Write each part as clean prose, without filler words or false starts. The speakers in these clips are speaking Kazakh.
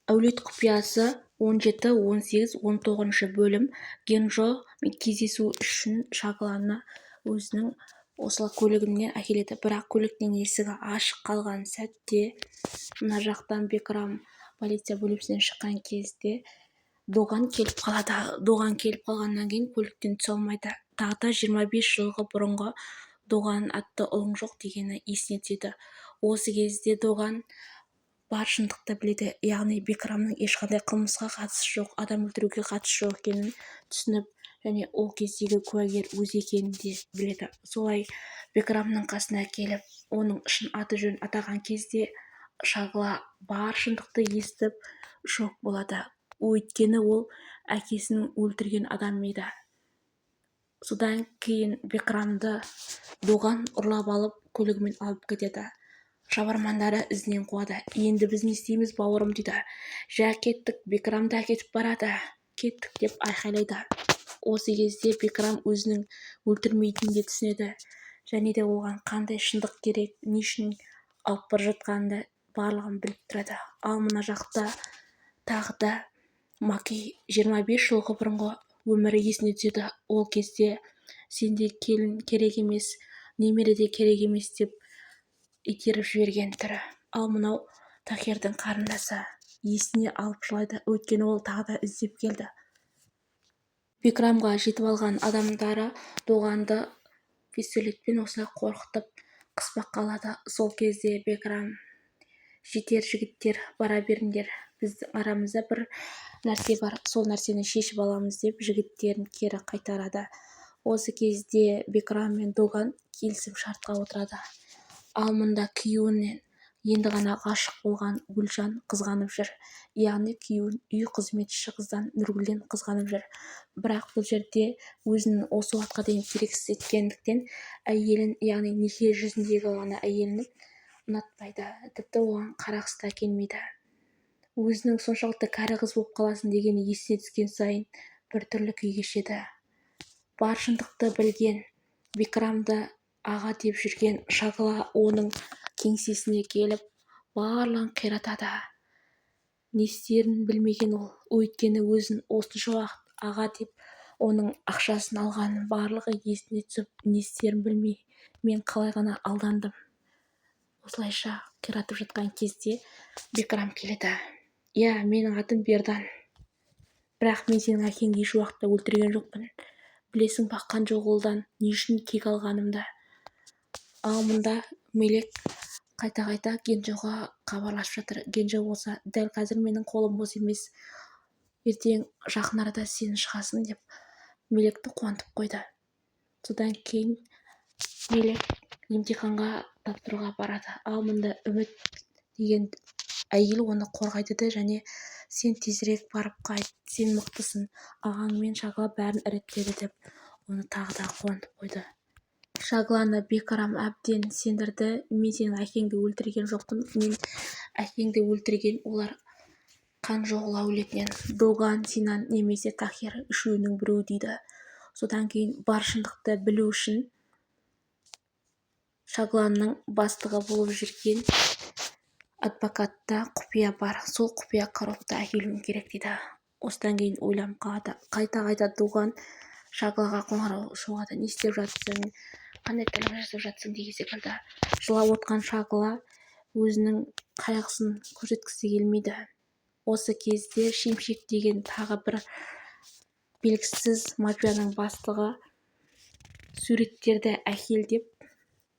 Әулет құпиясы 17, 18, 19 бөлім. Генджо кездесу үшін Шагланы өзінің осылай көлігімен әкеледі. Бірақ көліктің есігі ашық қалған сәтте мына жақтан Бекрам полиция бөлімшесінен шыққан кезде Доган келіп қалады. Доган келіп қалғаннан кейін көліктен түсе алмайды. Тағы да 25 жылғы бұрынғы Доган атты ұлың жоқ дегені есіне түседі. Осы кезде Доган бар шындықты біледі, яғни Бекрамның ешқандай қылмысқа қатысы жоқ, адам өлтіруге қатысы жоқ екенін түсініп, және ол кездегі куәгер өзі екенін де біледі. Солай Бекрамның қасына келіп, оның шын аты жөнін атаған кезде Шагла бар шындықты естіп шок болады. Өйткені ол әкесін өлтірген адам еді. Содан кейін Бекрамды Доган ұрлап алып, көлігімен алып кетеді. Шабармандары ізінен қуады. Енді біз не істейміз, бауырым дейді. Жә, кеттік, Бекрамды әкетіп барады. Кеттік деп айқайлайды. Осы кезде Бекрам өзінің өлтірмейтінін де түсінеді. Және де оған қандай шындық керек, не үшін алып бара жатқанын барлығын біліп тұрады. Ал мына жақта тағы да Маки 25 жылғы бұрынғы өмірі есіне түседі. Ол кезде сенде келін керек емес, немере де керек емес деп итеріп жіберген түрі. Ал мынау Тахирдің қарындасы есіне алып жылайды, өйткені ол тағы да іздеп келді. Бекрамға жетіп алған адамдары Доганды пистолетпен осылай қорқытып қыспаққа алады. Сол кезде Бекрам: жетер жігіттер, бара беріңдер, біздің арамызда бір нәрсе бар, сол нәрсені шешіп аламыз деп жігіттерін кері қайтарады. Осы кезде Бекрам мен Доган келісім шартқа отырады. Ал мұнда күйеуінен енді ғана ғашық болған Гүлжан қызғанып жүр. Яғни күйеуін үй қызметші қыздан Нұргүлден қызғанып жүр. Бірақ бұл жерде өзінің осы уақытқа дейін керексіз еткендіктен әйелін, яғни неке жүзіндегі ғана әйелін ұнатпайды. Тіпті оған қарағысы да келмейді. Өзінің соншалықты кәрі қыз болып қаласын дегені есіне түскен сайын біртүрлі күй кешеді. Бар шындықты білген Бекрамды аға деп жүрген Шагла оның кеңсесіне келіп барлығын қиратады. Не істерін білмеген ол, өйткені өзін осынша уақыт аға деп оның ақшасын алғанын барлығы есіне түсіп, не істерін білмей, мен қалай ғана алдандым. Осылайша қиратып жатқан кезде Бекрам келеді. Иә, менің атым Бердан. Бірақ мен сенің әкеңді еш уақытта өлтірген жоқпын. Білесің ба, Қанжоғұлдан не үшін кек алғанымды? Ал мұнда Мелек қайта-қайта Генджоға хабарласып жатыр. Генджо болса: дәл қазір менің қолым бос емес, ертең жақын арада сен шығасың деп Мелекті қуантып қойды. Содан кейін Мелек емтиханға тапсыруға барады. Ал мұнда Үміт деген әйел оны қорғайды да, және сен тезірек барып қайт, сен мықтысың, ағаң мен Шагла бәрін іріктеді деп оны тағы да қуантып қойды. Шагланы Бекрам әбден сендірді. Мен сенің әкеңді өлтірген жоқпын, мен әкеңді өлтірген олар Қанжоғыл әулетінен Доган, Синан немесе Тахир үшеуінің біреуі дейді. Содан кейін бар шындықты білу үшін Шагланның бастығы болып жүрген адвокатта құпия бар, сол құпия коробкты әкелуім керек дейді. Осыдан кейін ойланып қалады. Қайта-қайта Доган Шаглаға қоңырау соғады. Не істеп жатсың, қандай тірлік жасап жатсың деген секілді. Жылап отқан Шагла өзінің қайғысын көрсеткісі келмейді. Осы кезде Шемшек деген тағы бір белгісіз мафияның бастығы суреттерді әкел деп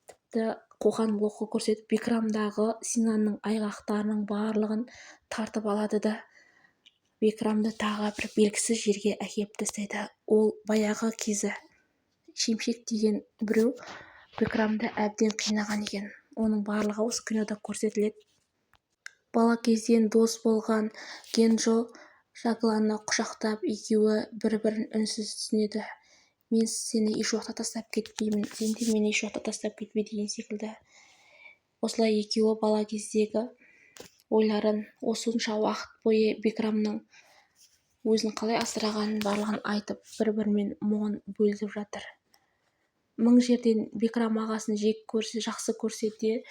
тіпті қоқан-лоққы көрсетіп Бекрамдағы Синанның айғақтарының барлығын тартып алады да Бекрамды тағы бір белгісіз жерге әкеліп тастайды. Ол баяғы кезі Шемшек деген біреу Бекрамды әбден қинаған екен. Оның барлығы осы кинода көрсетіледі. Бала кезден дос болған Генджо Шагланы құшақтап, екеуі бір-бірін үнсіз түсінеді. Мен сені еш уақытта тастап кетпеймін, сен де мені еш уақытта тастап кетпе деген секілді. Осылай екеуі бала кездегі ойларын осынша уақыт бойы Бекрамның өзін қалай асырағанын барлығын айтып, бір-бірімен мұңын бөлісіп жатыр. Мың жерден Бекрам ағасын жақсы көрсе де,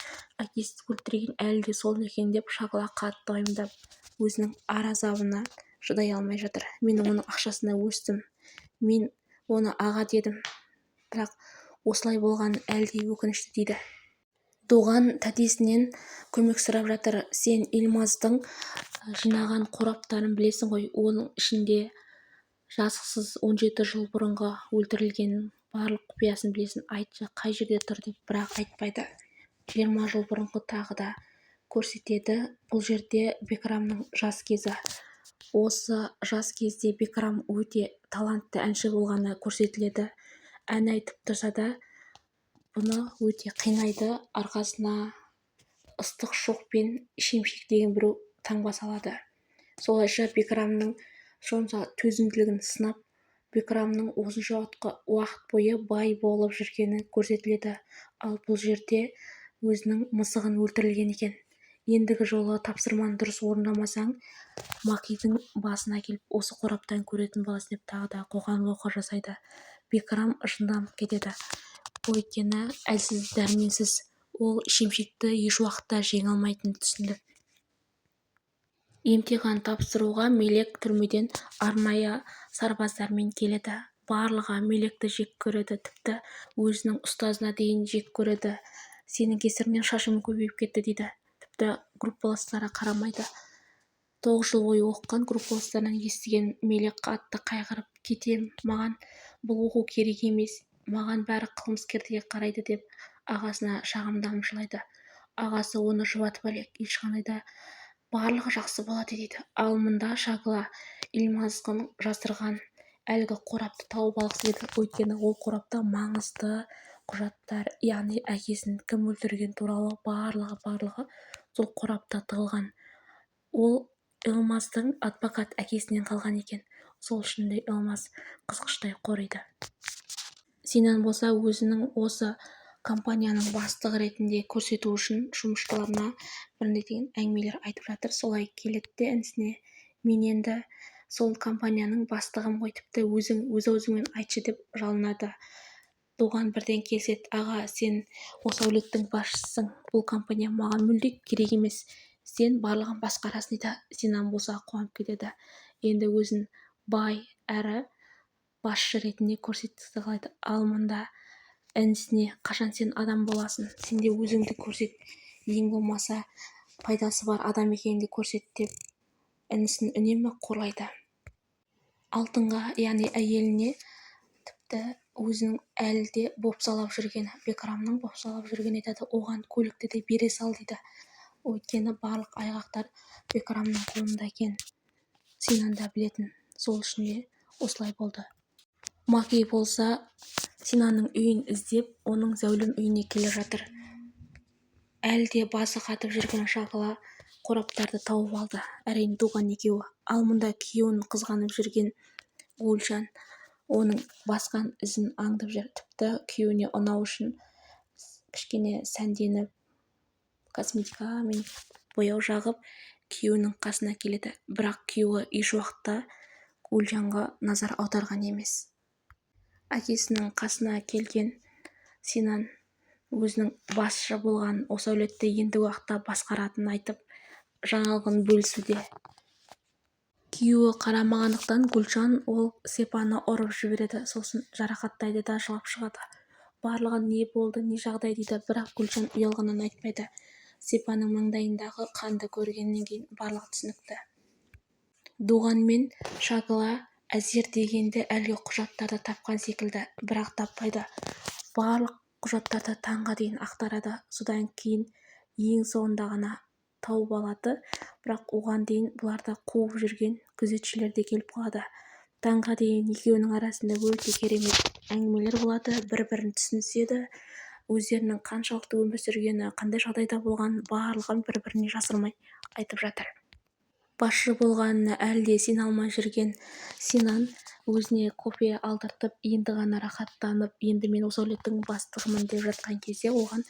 әкесін өлтірген әлі де сол екен деп Шагла қатты уайымдап өзінің ар азабына шыдай алмай жатыр. Мен оның ақшасына өстім, мен оны аға дедім, бірақ осылай болған әлде өкінішті дейді. Доған тәтесінен көмек сұрап жатыр. Сен Илмаздың жинаған қораптарын білесің ғой, оның ішінде жазықсыз 17 жыл бұрынғы өлтірілген барлық құпиясын білесің, айтшы қай жерде тұр деп, бірақ айтпайды. 20 жыл бұрынғы тағы да көрсетеді. Бұл жерде Бикрамның жас кезі. Осы жас кезде Бикрам өте талантты әнші болғаны көрсетіледі. Ән айтып тұрса да бұны өте қинайды, арқасына ыстық шоқпен шемшек деген біреу таңба салады. Солайша Бикрамның сонша төзімділігін сынап, Бикрамның осынша уақыт бойы бай болып жүргені көрсетіледі. Ал бұл жерде өзінің мысығын өлтірілген екен. Ендігі жолы тапсырманы дұрыс орындамасаң, Макидің басына келіп осы қораптан көретін боласың деп тағы да қоқан-лоққы жасайды. Бикрам жынданып кетеді. Өйткені әлсіз дәрменсіз, ол шемшекті еш уақытта жеңе алмайтынын түсінді. Емтихан тапсыруға Мелек түрмеден арнайы сарбаздармен келеді. Барлығы Мелекті жек көреді, тіпті өзінің ұстазына дейін жек көреді. Сенің кесірінен шашым көбейіп кетті дейді. Тіпті группаластары қарамайды. 9 жыл бойы оқыған группаластарынан естіген Мелек қатты қайғырып, кетем, маған бұл оқу керек емес, маған бәрі қылмыскердей қарайды деп ағасына шағымданып жылайды. Ағасы оны жұбатып әлек, ешқандай да барлығы жақсы болады дейді. Ал мұнда Шагала Илмаздың жасырған әлгі қорапты тауып алғысы келді. Өйткені ол қорапта маңызды құжаттар, яғни әкесін кім өлтірген туралы барлығы сол қорапта тығылған. Ол Илмаздың адвокат әкесінен қалған екен. Сол үшін де Илмаз қызғыштай қориды. Синан болса өзінің осы компанияның бастығы ретінде көрсету үшін жұмысшыларына бірнеше әңгімелер айтып жатыр. Солай келеді де інісіне, мен енді сол компанияның бастығым ғой, тіпті өз-өзіңмен айтшы деп жалынады. Доған бірден келіседі, аға, сен осы әулеттің басшысың, бұл компания маған мүлде керек емес, сен барлығын басқарасың дейді. Синан болса қуанып кетеді. Енді өзін бай әрі басшы ретінде көрсеткісі қалайды. Ал мұнда інісіне, қашан сен адам боласың, сен де өзіңді көрсет, ең болмаса пайдасы бар адам екеніңді көрсет деп інісін үнемі қорлайды. Алтынға, яғни әйеліне, тіпті өзінің әлі де бопсалап жүрген, Бикрамның бопсалап жүрген айтады, оған көлікті де бере сал дейді. Өйткені барлық айғақтар Бикрамның қолында екен. Синан да білетін, сол үшін де осылай болды. Маки болса Синанның үйін іздеп, оның зәулім үйіне келе жатыр. Әлде басы қатып жүрген Шагала қораптарды тауып алды. Әрине туған екеуі. Ал мұнда күйеуін қызғанып жүрген Гүлжан оның басқан ізін аңдып жүр. Тіпті күйеуіне ұнау үшін кішкене сәнденіп, косметика мен бояу жағып, күйеуінің қасына келеді. Бірақ күйеуі еш уақытта Гүлжанға назар аударған емес. Әкесінің қасына келген Синан өзінің басшы болған осы әулетті енді уақытта басқаратынын айтып, жаңалығын бөлісуде. Күйеуі қарамағандықтан Гүлжан ол Сепаны ұрып жібереді, сосын жарақаттайды да жылап шығады. Барлығы не болды, не жағдай дейді, бірақ Гүлжан ұялғанын айтпайды. Сепаның маңдайындағы қанды көргеннен кейін барлығы түсінікті. Доған мен Шагала әзер дегенде әлгі құжаттарды тапқан секілді, бірақ таппайды. Барлық құжаттарды таңға дейін ақтарады. Содан кейін ең соңында ғана тауып алады, бірақ оған дейін бұларды қуып жүрген күзетшілер де келіп қалады. Таңға дейін екеуінің арасында өте керемет әңгімелер болады, бір-бірін түсініседі. Өздерінің қаншалықты өмір сүргені, қандай жағдайда болған барлығын бір-біріне жасырмай айтып жатыр. Басшы болғанына әлде сене алмай жүрген Синан өзіне кофе алдыртып, енді ғана рахаттанып, енді мен осы әулеттің бастығымын деп жатқан кезде оған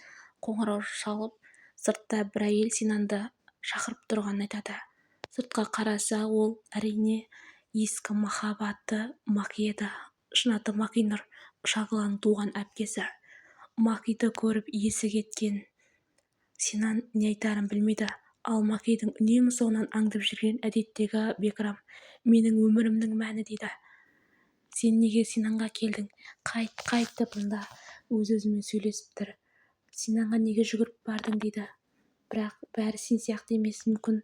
қоңырау шалып, сыртта бір әйел Синанды шақырып тұрғанын айтады. Сыртқа қараса, ол әрине ескі махаббаты Маки еді. Шын аты Макинұр, Шагаланың туған әпкесі. Макиді көріп есі кеткен Синан не айтарын білмейді. Ал Макейдің үнемі соңынан аңдып жүрген әдеттегі Бекрам: «Менің өмірімнің мәні» дейді. «Сен неге Синанға келдің? Қайт деп мында өз-өзімен сөйлесіп тұр. Синанға неге жүгіріп бардың?» дейді. «Бірақ бәрі сен сияқты емес, мүмкін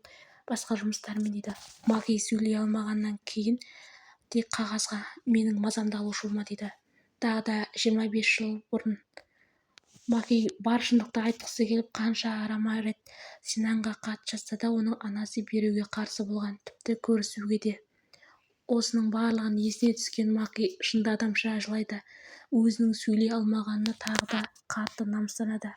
басқа жұмыстармен» дейді. Макей сөйлей алмағаннан кейін тек қағазға «менің мазамды алушы болма» дейді. Тағы да 25 жыл бұрын Макей бар шындықты айтқысы келіп қанша арама рет Синанға хат жазса да, оның анасы беруге қарсы болған, тіпті көрісуге де. Осының барлығын есіне түскен Макей шынында адамша жылайды. Өзінің сөйлей алмағанына тағы да қатты намыстанады.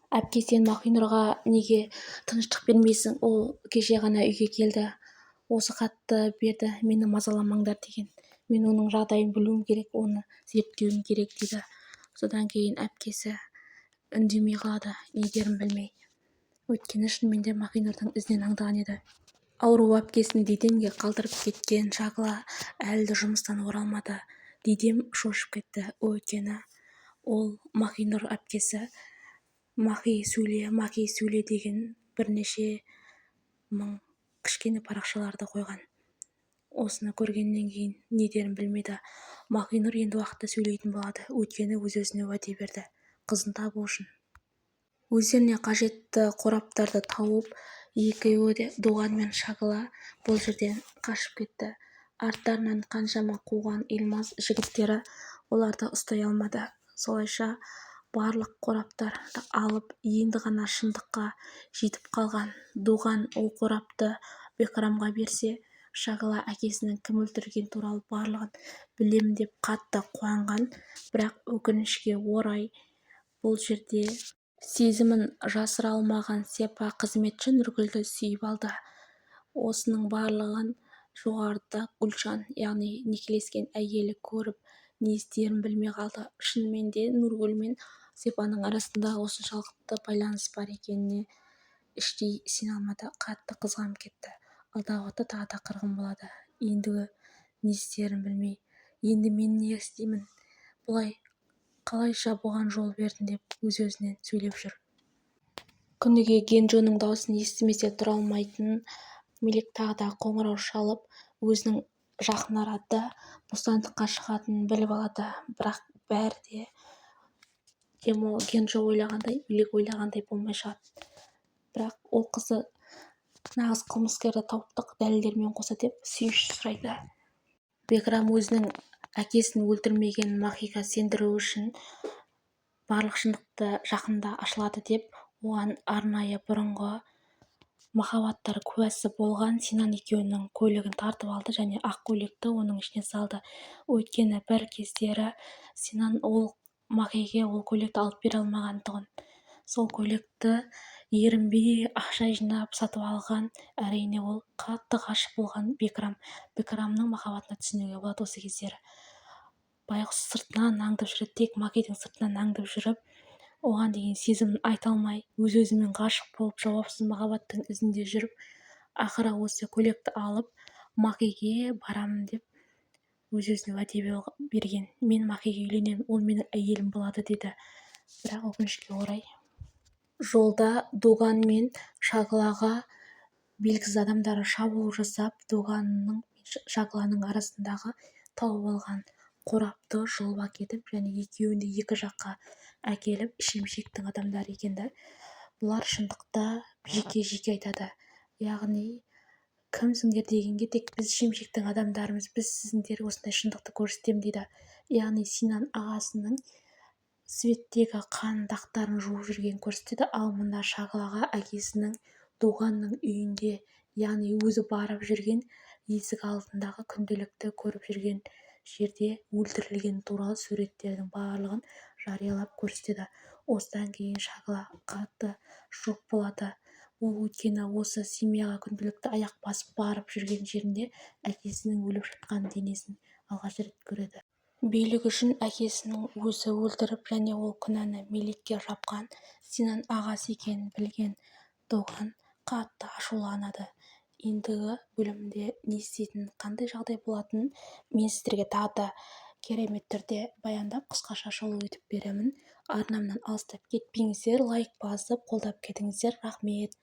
«Әпке, сен Махинұрға неге тыныштық бермейсің? Ол кеше ғана үйге келді. Осы хатты берді, мені мазаламаңдар деген. Мен оның жағдайын білуім керек, оны зерттеуім керек» дейді. Содан кейін әпкесі үндемей қалады, не дерін білмей. Өйткені шынымен де Махинұрдың ізінен аңдыған еді. Ауру әпкесін Дидемге қалдырып кеткен Шағла әлі де жұмыстан оралмады. Дидем шошып кетті, өйткені ол Махинұр әпкесі Макей сөйле деген бірнеше мың кішкене парақшаларды қойған. Осыны көргеннен кейін не дерін білмеді. Махинұр енді уақытта сөйлейтін болады, өйткені өз-өзіне уәде берді, қызын табу үшін. Өздеріне қажетті қораптарды тауып, екеуі де Дуған мен Шағла бұл жерден қашып кетті. Арттарынан қаншама қуған Елмаз жігіттері оларды ұстай алмады. Солайша барлық қораптарды алып, енді ғана шындыққа жетіп қалған Дуған ол қорапты Бекрамға берсе, Шағла әкесінің кім өлтірген туралы барлығын білем деп қатты қуанған, бірақ өкінішке орай бұл жерде сезімін жасыра алмаған Сепа қызметші Нұргүлді сүйіп алды. Осының барлығын жоғарыда Гүлшан, яғни некелескен әйелі көріп, не істерін білмей қалды. Шынымен де Нұргүл мен Сепаның арасында осыншалықты байланыс бар екеніне іштей сене алмады, қатты қызғанып кетті. Алдағы уақытта тағы да қырғын болады. Ендігі не істерін білмей, енді мен не істеймін, бұлай қалайша бұған жол бердім деп өз-өзінен сөйлеп жүр. Күніге Генджоның даусын естімесе тұра алмайтын Мелек тағы да қоңырау шалып, өзінің жақын арада бостандыққа шығатынын біліп алады. Бірақ бәрі де Генджо ойлағандай, Мелек ойлағандай болмай шығады. Бірақ ол қызы нағыз қылмыскерді тауыптық дәлелдермен қоса деп сүйіш сұрайды. Бекрам өзінің әкесін өлтірмеген Макейға сендіру үшін барлық шындықты жақында ашылады деп, оған арнайы бұрынғы махаббаттар куәсі болған Синан екеуінің көлігін тартып алды және ақ көйлекті оның ішіне салды. Өйткені бір кездері Синан ол Макейге ол көйлекті алып бере алмағандығын, сол көйлекті ерінбей ақша жинап сатып алған. Әрине ол қатты ғашық болған Бекрамның махаббатына түсінуге болады осы кездері. Байғұс сыртынан аңдып жүріп, тек Макейдің сыртынан аңдып жүріп, оған деген сезімін айта алмай, өз-өзімен ғашық болып, жауапсыз махаббаттың ізінде жүріп, ақыры осы көйлекті алып Макейге барамын деп өз-өзіне уәде берген. Мен Макейге үйленемін, ол менің әйелім болады деді. Бірақ өкінішке орай жолда Дуған мен Шағлаға белгісіз адамдары шабуыл жасап, Дуғанның Шағланың арасындағы тауып алған қорапты жұлып әкетіп, және екеуін де екі жаққа әкеліп, шемшектің адамдары екенді бұлар шындықта жеке-жеке айтады. Яғни кімсіңдер дегенге тек біз шемшектің адамдарымыз, біз сіздер осындай шындықты көрсетем дейді. Яғни Синан ағасының светтегі қан дақтарын жуып жүрген көрсетеді, ал мында Шағлаға әкесінің Дуғанның үйінде, яғни өзі барып жүрген есік алдындағы күнделікті көріп жүрген жерде өлтірілген туралы суреттердің барлығын жариялап көрсетеді. Осыдан кейін Шағла қатты шок болады. Ол өйткені осы семьяға күнделікті аяқ басып барып жүрген жерінде әкесінің өліп жатқан денесін алғаш рет көреді. Билік үшін әкесінің өзі өлтіріп, және ол күнәні Мелекке жапқан Синан ағасы екенін білген Дуған қатты ашуланады. Ендігі бөлімде не істейтінін, қандай жағдай болатынын мен сіздерге тағы да керемет түрде баяндап, қысқаша шолу етіп беремін. Арнамнан алыстап кетпеңіздер, лайк басып қолдап кетіңіздер. Рахмет.